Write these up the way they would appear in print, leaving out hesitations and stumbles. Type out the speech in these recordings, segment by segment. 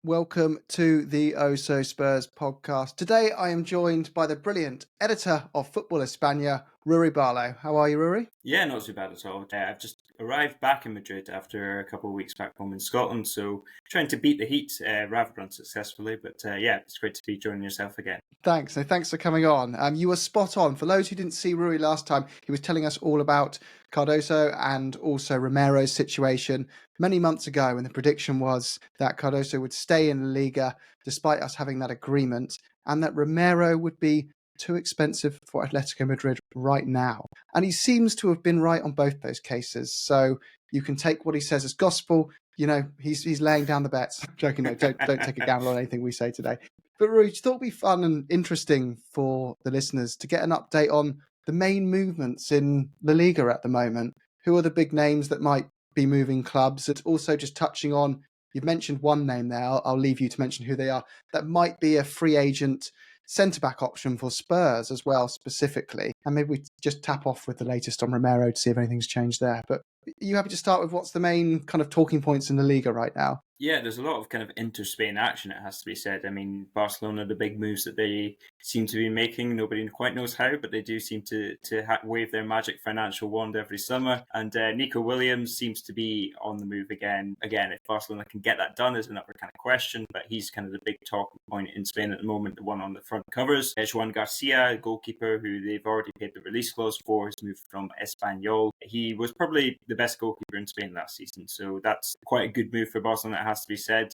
Welcome to the Oh So Spurs podcast. Today I am joined by the brilliant editor of FootballEspana, Ruairidh Barlow. How are you, Ruairidh? Yeah, not too bad at all. I've just arrived back in Madrid after a couple of weeks back home in Scotland, so trying to beat the heat rather unsuccessfully. But yeah, it's great to be joining yourself again. Thanks. So thanks for coming on. You were spot on. For those who didn't see Ruairidh last time, he was telling us all about Cardoso and also Romero's situation many months ago, and the prediction was that Cardoso would stay in the Liga despite us having that agreement, and that Romero would be too expensive for Atletico Madrid right now. And he seems to have been right on both those cases. So you can take what he says as gospel. You know, he's laying down the bets. Joking, no, don't take a gamble on anything we say today. But Ruth, thought it'd be fun and interesting for the listeners to get an update on the main movements in the Liga at the moment. Who are the big names that might be moving clubs? And also just touching on, you've mentioned one name there. I'll leave you to mention who they are. That might be a free agent centre-back option for Spurs as well, specifically. And maybe we just tap off with the latest on Romero to see if anything's changed there. But are you happy to start with what's the main kind of talking points in the Liga right now? Yeah, there's a lot of kind of inter-Spain action, it has to be said. I mean, Barcelona, the big moves that they seem to be making, nobody quite knows how, but they do seem to wave their magic financial wand every summer. And Nico Williams seems to be on the move again. Again, if Barcelona can get that done is another kind of question, but he's kind of the big talking point in Spain at the moment, the one on the front covers. Joan Garcia, goalkeeper, who they've already paid the release clause for, has moved from Espanyol. He was probably the best goalkeeper in Spain last season, so that's quite a good move for Barcelona, has to be said.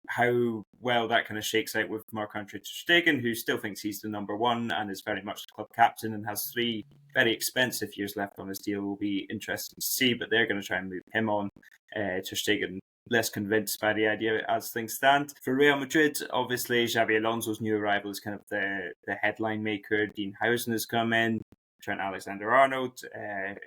How well that kind of shakes out with Marc-Andre ter Stegen, who still thinks he's the number one and is very much the club captain and has 3 very expensive years left on his deal, will be interesting to see, but they're going to try and move him on. Ter Stegen less convinced by the idea as things stand. For Real Madrid, obviously Xabi Alonso's new arrival is kind of the headline maker. Dean Housen has come in. Trent Alexander-Arnold,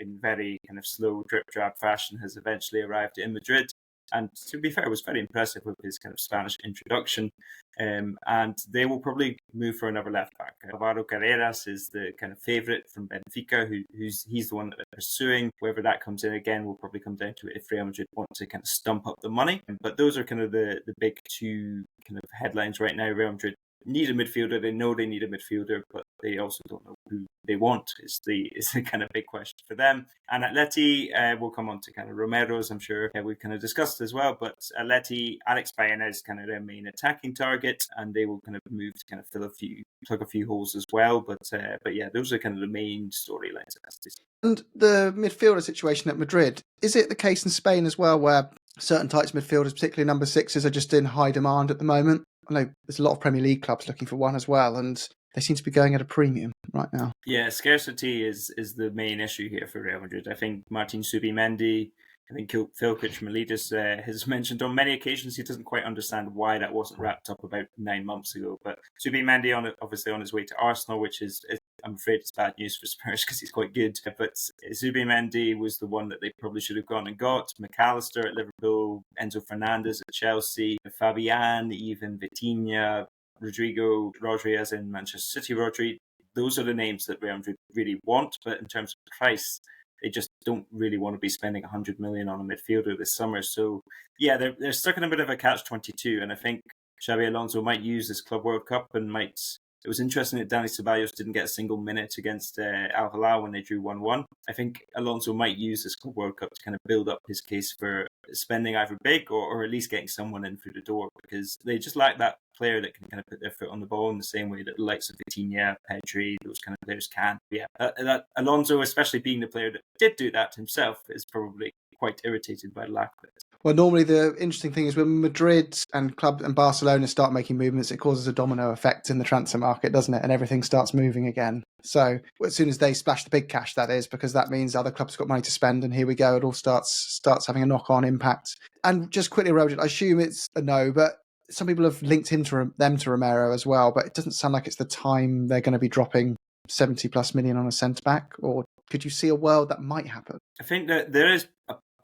in very kind of slow drip-drab fashion, has eventually arrived in Madrid. And to be fair, was very impressive with his kind of Spanish introduction. And they will probably move for another left back. Alvaro Carreras is the kind of favourite from Benfica, he's the one that they're pursuing. Whether that comes in again will probably come down to it if Real Madrid want to kind of stump up the money. But those are kind of the big 2 kind of headlines right now. Real Madrid need a midfielder. They know they need a midfielder, but they also don't know who they want is the kind of big question for them. And Atleti, we'll come on to kind of Romero's, I'm sure we've kind of discussed as well, but Atleti, Alex Baena is kind of their main attacking target, and they will kind of move to kind of plug a few holes as well. But yeah, those are kind of the main storylines. And the midfielder situation at Madrid, is it the case in Spain as well, where certain types of midfielders, particularly number 6s, are just in high demand at the moment? I know there's a lot of Premier League clubs looking for one as well, and they seem to be going at a premium right now. Yeah, scarcity is the main issue here for Real Madrid. I think Martin Zubimendi, I think Phil Kitchmalides has mentioned on many occasions he doesn't quite understand why that wasn't wrapped up about 9 months ago. But Zubimendi, obviously on his way to Arsenal, which is I'm afraid it's bad news for Spurs because he's quite good. But Zubimendi was the one that they probably should have gone and got. McAllister at Liverpool, Enzo Fernandez at Chelsea, Fabian, even Vitinha, Rodrigo, Rodri as in Manchester City Rodri. Those are the names that Real Madrid really want, but in terms of price, they just don't really want to be spending 100 million on a midfielder this summer. So yeah, they're stuck in a bit of a catch-22, and I think Xabi Alonso might use this Club World Cup and might. It was interesting that Dani Ceballos didn't get a single minute against Al Hilal when they drew 1-1. I think Alonso might use this Club World Cup to kind of build up his case for spending either big or at least getting someone in through the door, because they just lack that player that can kind of put their foot on the ball in the same way that the likes of Vitinha, Pedri, those kind of players can. Yeah, that Alonso, especially being the player that did do that himself, is probably quite irritated by the lack of it. Well, normally the interesting thing is when Madrid and Barcelona start making movements, it causes a domino effect in the transfer market, doesn't it? And everything starts moving again. So as soon as they splash the big cash, that is, because that means other clubs have got money to spend, and here we go, it all starts having a knock-on impact. And just quickly, Roger, I assume it's a no, but some people have linked them to Romero as well, but it doesn't sound like it's the time they're going to be dropping 70 plus million on a centre-back, or could you see a world that might happen? I think that there is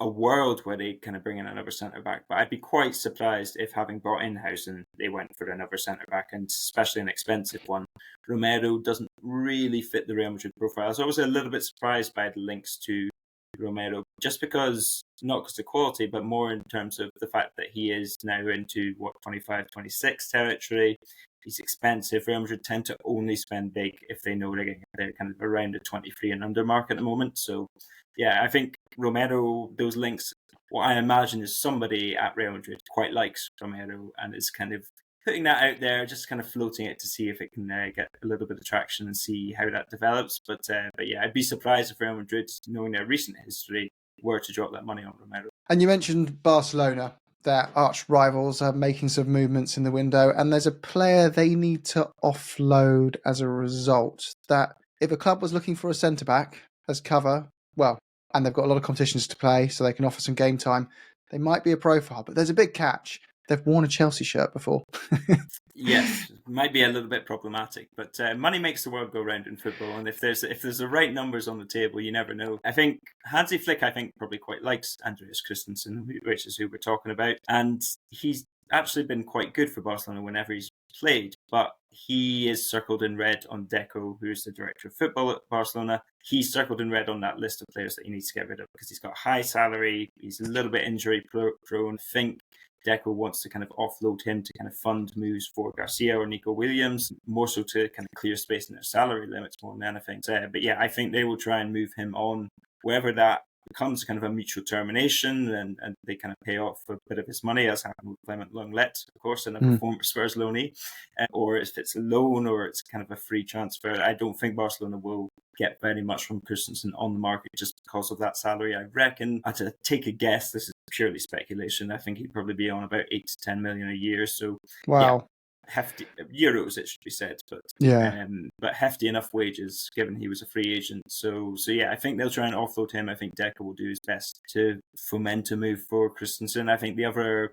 a world where they kind of bring in another centre-back, but I'd be quite surprised if, having brought in Housen, they went for another centre-back, and especially an expensive one. Romero doesn't really fit the Real Madrid profile. I was always a little bit surprised by the links to Romero, just because, not because of quality, but more in terms of the fact that he is now into 25, 26 territory. He's expensive. Real Madrid tend to only spend big if they know they're kind of around the 23 and under mark at the moment. So, yeah, I think Romero, those links, what I imagine is somebody at Real Madrid quite likes Romero and is kind of putting that out there, just kind of floating it to see if it can get a little bit of traction and see how that develops. But yeah, I'd be surprised if Real Madrid, knowing their recent history, were to drop that money on Romero. And you mentioned Barcelona. Their arch rivals are making some movements in the window, and there's a player they need to offload as a result. That if a club was looking for a centre-back as cover, well, and they've got a lot of competitions to play, so they can offer some game time, they might be a profile. But there's a big catch. They've worn a Chelsea shirt before. Yes, might be a little bit problematic, but money makes the world go round in football, and if there's the right numbers on the table, you never know. I think Hansi Flick, probably quite likes Andreas Christensen, which is who we're talking about, and he's actually been quite good for Barcelona whenever he's played, but he is circled in red on Deco, who's the director of football at Barcelona. He's circled in red on that list of players that he needs to get rid of because he's got high salary, he's a little bit injury prone. I think Deco wants to kind of offload him to kind of fund moves for Garcia or Nico Williams, more so to kind of clear space in their salary limits more than anything. But yeah, I think they will try and move him on, whether that becomes kind of a mutual termination and they kind of pay off a bit of his money, as happened with Clement Lenglet, of course, and a former Spurs loanee, or if it's a loan or it's kind of a free transfer. I don't think Barcelona will get very much from Christensen on the market just because of that salary. I reckon, to take a guess, this is purely speculation, I think he'd probably be on about 8 to 10 million a year. So, wow. Yeah, hefty euros, it should be said, but but hefty enough wages given he was a free agent. So yeah, I think they'll try and offload him. I think Deco will do his best to foment a move for Christensen. I think the other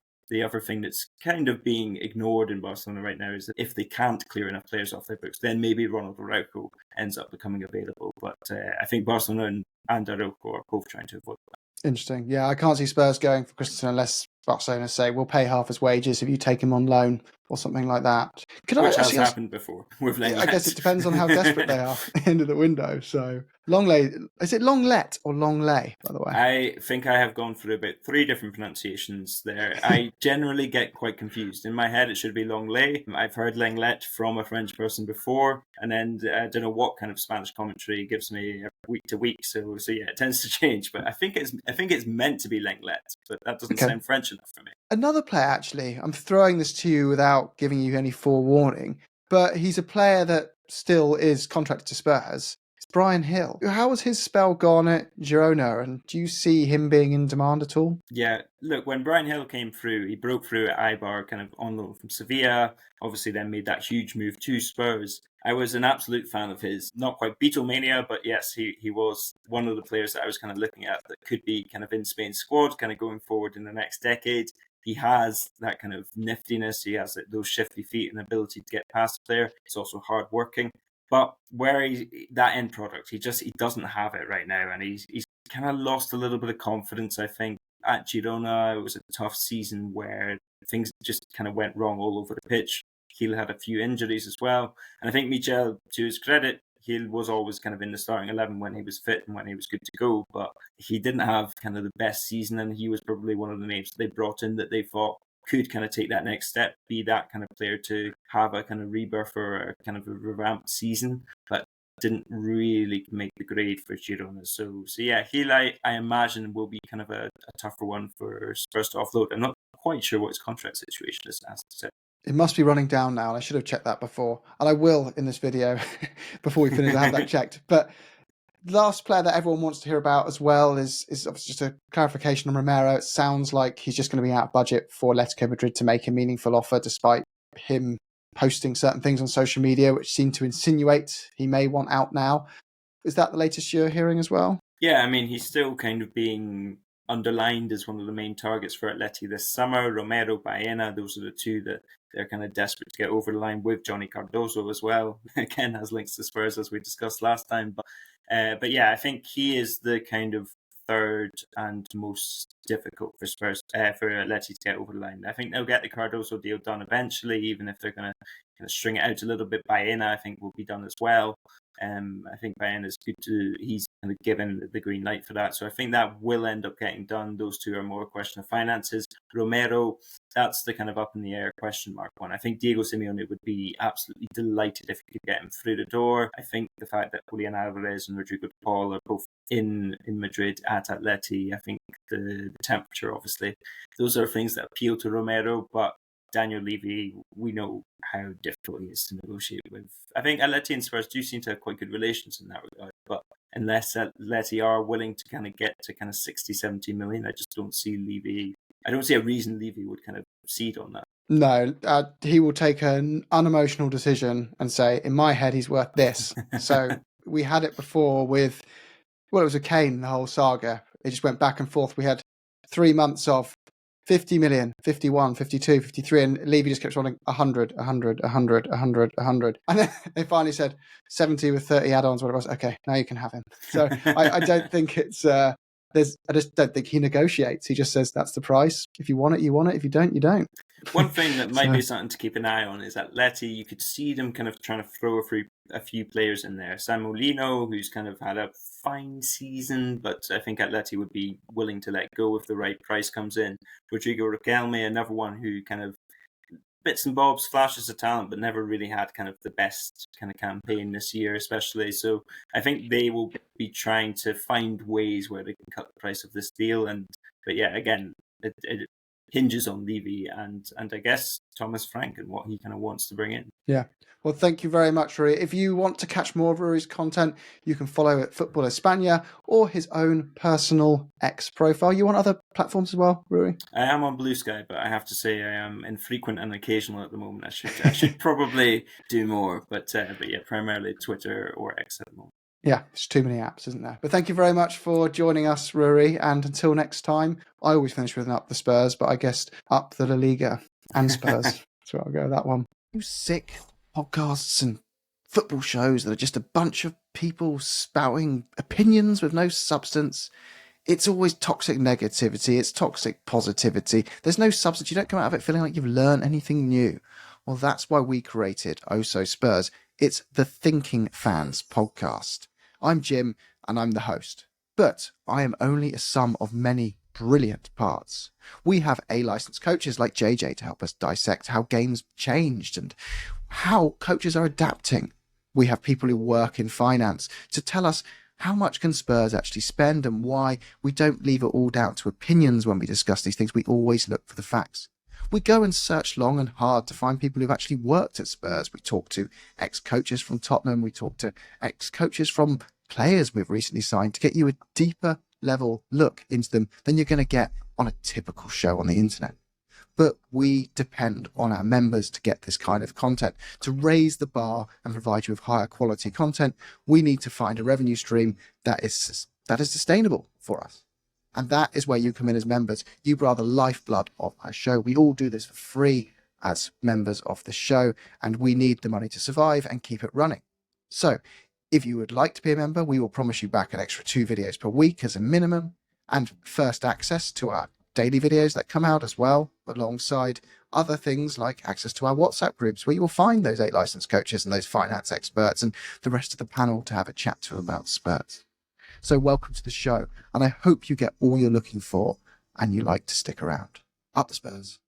thing that's kind of being ignored in Barcelona right now is that if they can't clear enough players off their books, then maybe Ronald Araujo ends up becoming available. But I think Barcelona and Araujo are both trying to avoid that. Interesting. Yeah, I can't see Spurs going for Christensen unless Barcelona say, we'll pay half his wages if you take him on loan or something like that. Which has happened before with Lenglet. I guess it depends on how desperate they are at the end of the window. So Lenglet, is it Longlet or Longley, by the way? I think I have gone through about 3 different pronunciations there. I generally get quite confused. In my head, it should be Longley. I've heard Lenglet from a French person before, and then I don't know what kind of Spanish commentary gives me week to week. So yeah, it tends to change. But I think it's meant to be Lenglet, but that doesn't sound French enough for me. Another player, actually, I'm throwing this to you without giving you any forewarning, but he's a player that still is contracted to Spurs. It's Bryan Gil. How has his spell gone at Girona, and do you see him being in demand at all? Yeah, look, when Bryan Gil came through, he broke through at Eibar, kind of on loan from Sevilla, obviously then made that huge move to Spurs. I was an absolute fan of his, not quite Beatlemania, but yes, he was one of the players that I was kind of looking at that could be kind of in Spain's squad, kind of going forward in the next decade. He has that kind of niftiness, he has those shifty feet and ability to get past the player. He's also hard-working. But that end product, he doesn't have it right now, and he's kind of lost a little bit of confidence, I think. At Girona, it was a tough season where things just kind of went wrong all over the pitch. He had a few injuries as well, and I think Michel, to his credit, he was always kind of in the starting 11 when he was fit and when he was good to go, but he didn't have kind of the best season, and he was probably one of the names they brought in that they thought could kind of take that next step, be that kind of player to have a kind of rebirth or a kind of a revamped season, but didn't really make the grade for Girona. So yeah, Gil, I imagine, will be kind of a tougher one for Spurs to offload. I'm not quite sure what his contract situation is, as I said. It must be running down now, and I should have checked that before. And I will in this video before we finish. I have that checked. But the last player that everyone wants to hear about as well is obviously just a clarification on Romero. It sounds like he's just going to be out of budget for Atletico Madrid to make a meaningful offer, despite him posting certain things on social media which seem to insinuate he may want out now. Is that the latest you're hearing as well? Yeah, I mean, he's still kind of being underlined as one of the main targets for Atleti this summer. Romero, Baena, those are the two that they're kind of desperate to get over the line with. Johnny Cardoso as well. Again, has links to Spurs, as we discussed last time. But yeah, I think he is the kind of third and most difficult for Spurs, for Atleti to get over the line. I think they'll get the Cardoso deal done eventually, even if they're going to kind of string it out a little bit. Baena, I think, will be done as well. I think Bayern is good he's kind of given the green light for that. So I think that will end up getting done. Those two are more a question of finances. Romero, that's the kind of up in the air question mark one. I think Diego Simeone would be absolutely delighted if he could get him through the door. I think the fact that Julian Alvarez and Rodrigo de Paul are both in Madrid at Atleti, I think the temperature, obviously, those are things that appeal to Romero, but Daniel Levy, we know how difficult he is to negotiate with. I think Atleti and Spurs do seem to have quite good relations in that regard, but unless Atleti are willing to kind of get to kind of 60, 70 million, I just don't see Levy. I don't see a reason Levy would kind of cede on that. No, he will take an unemotional decision and say, in my head, he's worth this. So we had it before with, well, it was a Kane, the whole saga. It just went back and forth. We had 3 months of 50 million, 51, 52, 53, and Levy just kept running 100, 100, 100, 100, 100. And then they finally said 70 with 30 add-ons, what it was. Okay, now you can have him. So I don't think it's, I just don't think he negotiates. He just says, that's the price. If you want it, you want it. If you don't, you don't. One thing that might be something to keep an eye on is that Atleti, you could see them kind of trying to throw a few players in there. San Molino, who's kind of had a fine season, but I think Atleti would be willing to let go if the right price comes in. Rodrigo Riquelme, another one who kind of bits and bobs, flashes of talent, but never really had kind of the best kind of campaign this year, especially. So I think they will be trying to find ways where they can cut the price of this deal. But yeah, again, it hinges on Levy and I guess Thomas Frank and what he kind of wants to bring in. Yeah. Well, thank you very much, Rui. If you want to catch more of Rui's content, you can follow at FootballEspana or his own personal X profile. You want other platforms as well, Rui? I am on Blue Sky, but I have to say I am infrequent and occasional at the moment. I should probably do more, but yeah, primarily Twitter or X at the moment. Yeah, it's too many apps, isn't there? But thank you very much for joining us, Rui. And until next time, I always finish with an up the Spurs, but I guess up the La Liga and Spurs. So I'll go with that one. You sick podcasts and football shows that are just a bunch of people spouting opinions with no substance. It's always toxic negativity. It's toxic positivity. There's no substance. You don't come out of it feeling like you've learned anything new. Well, that's why we created Oh So Spurs. It's the Thinking Fans podcast. I'm Jim and I'm the host, but I am only a sum of many brilliant parts. We have A-licensed coaches like JJ to help us dissect how games changed and how coaches are adapting. We have people who work in finance to tell us how much can Spurs actually spend and why we don't leave it all down to opinions when we discuss these things. We always look for the facts. We go and search long and hard to find people who've actually worked at Spurs. We talk to ex-coaches from Tottenham. We talk to ex-coaches from players we've recently signed to get you a deeper level look into them than you're going to get on a typical show on the internet. But we depend on our members to get this kind of content. To raise the bar and provide you with higher quality content, we need to find a revenue stream that is sustainable for us. And that is where you come in as members. You are the lifeblood of our show. We all do this for free as members of the show, and we need the money to survive and keep it running. So if you would like to be a member, we will promise you back an extra 2 videos per week as a minimum, and first access to our daily videos that come out as well, alongside other things like access to our WhatsApp groups, where you will find those 8 licensed coaches and those finance experts and the rest of the panel to have a chat to about Spurs. So welcome to the show, and I hope you get all you're looking for and you like to stick around. Up the Spurs.